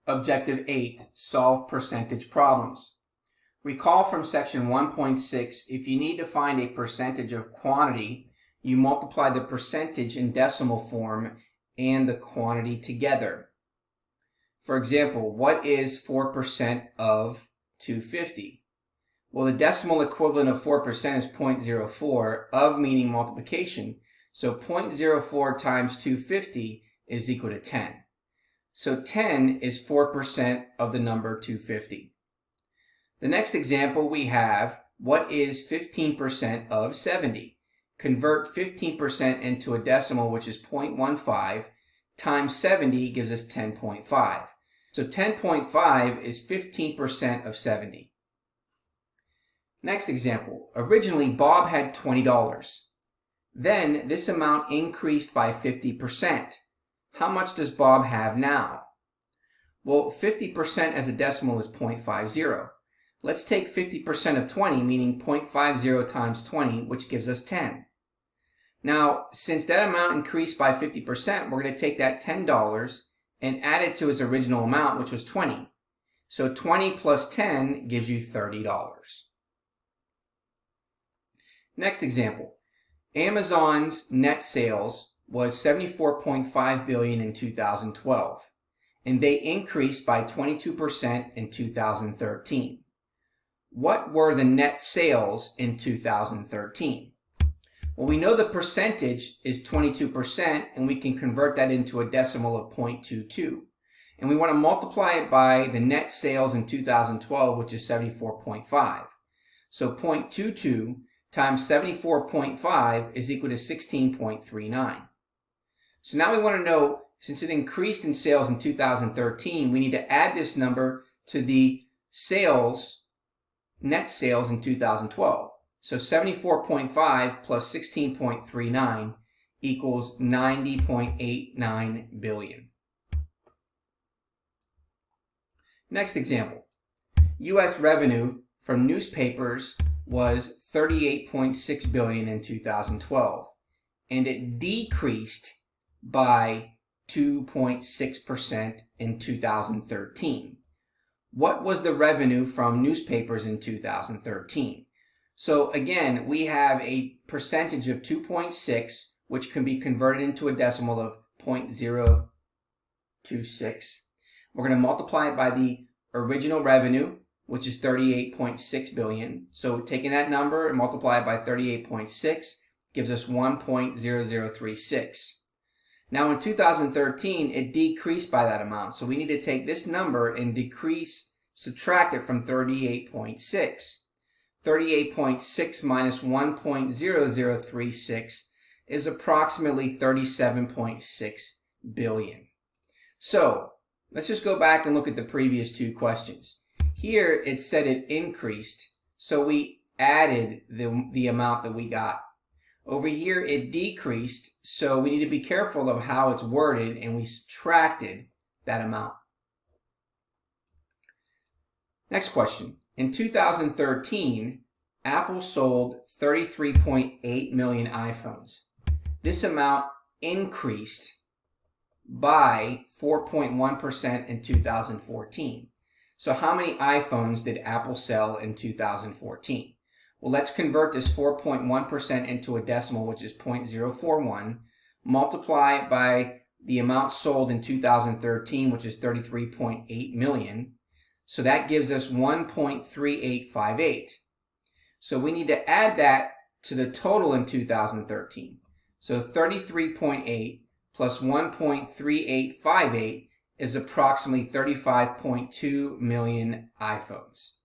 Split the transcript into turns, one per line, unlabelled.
Objective 8, solve percentage problems. Recall from section 1.6, if you need to find a percentage of quantity, you multiply the percentage in decimal form and the quantity together. For example, what is 4% of 250? Well, the decimal equivalent of 4% is 0.04, of meaning multiplication. So 0.04 times 250 is equal to 10. So 10 is 4% of the number 250. The next example we have, what is 15% of 70? Convert 15% into a decimal, which is 0.15, times 70 gives us 10.5. So 10.5 is 15% of 70. Next example, originally Bob had $20. Then this amount increased by 50%. How much does Bob have now? Well, 50% as a decimal is 0.50. Let's take 50% of 20, meaning 0.50 times 20, which gives us 10. Now, since that amount increased by 50%, we're going to take that $10 and add it to its original amount, which was 20. So 20 plus 10 gives you $30. Next example. Amazon's net sales was $74.5 billion in 2012, and they increased by 22% in 2013. What were the net sales in 2013? Well, we know the percentage is 22%, and we can convert that into a decimal of 0.22. And we want to multiply it by the net sales in 2012, which is 74.5. So 0.22 times 74.5 is equal to 16.39. So now we want to know, since it increased in sales in 2013, we need to add this number to the net sales in 2012. So 74.5 plus 16.39 equals 90.89 billion. Next example. U.S. revenue from newspapers was $38.6 billion in 2012, and it decreased by 2.6% in 2013. What was the revenue from newspapers in 2013? So again, we have a percentage of 2.6, which can be converted into a decimal of 0.026. We're going to multiply it by the original revenue, which is $38.6 billion. So taking that number and multiply it by 38.6 gives us 1.0036. Now in 2013, it decreased by that amount. So we need to take this number and subtract it from 38.6. 38.6 minus 1.0036 is approximately 37.6 billion. So let's just go back and look at the previous two questions. Here it said it increased, so we added the amount that we got. Over here it decreased, so we need to be careful of how it's worded, and we subtracted that amount. Next question. In 2013, Apple sold 33.8 million iPhones. This amount increased by 4.1% in 2014. So how many iPhones did Apple sell in 2014? Well, let's convert this 4.1% into a decimal, which is 0.041. Multiply it by the amount sold in 2013, which is 33.8 million. So that gives us 1.3858. So we need to add that to the total in 2013. So 33.8 plus 1.3858 is approximately 35.2 million iPhones.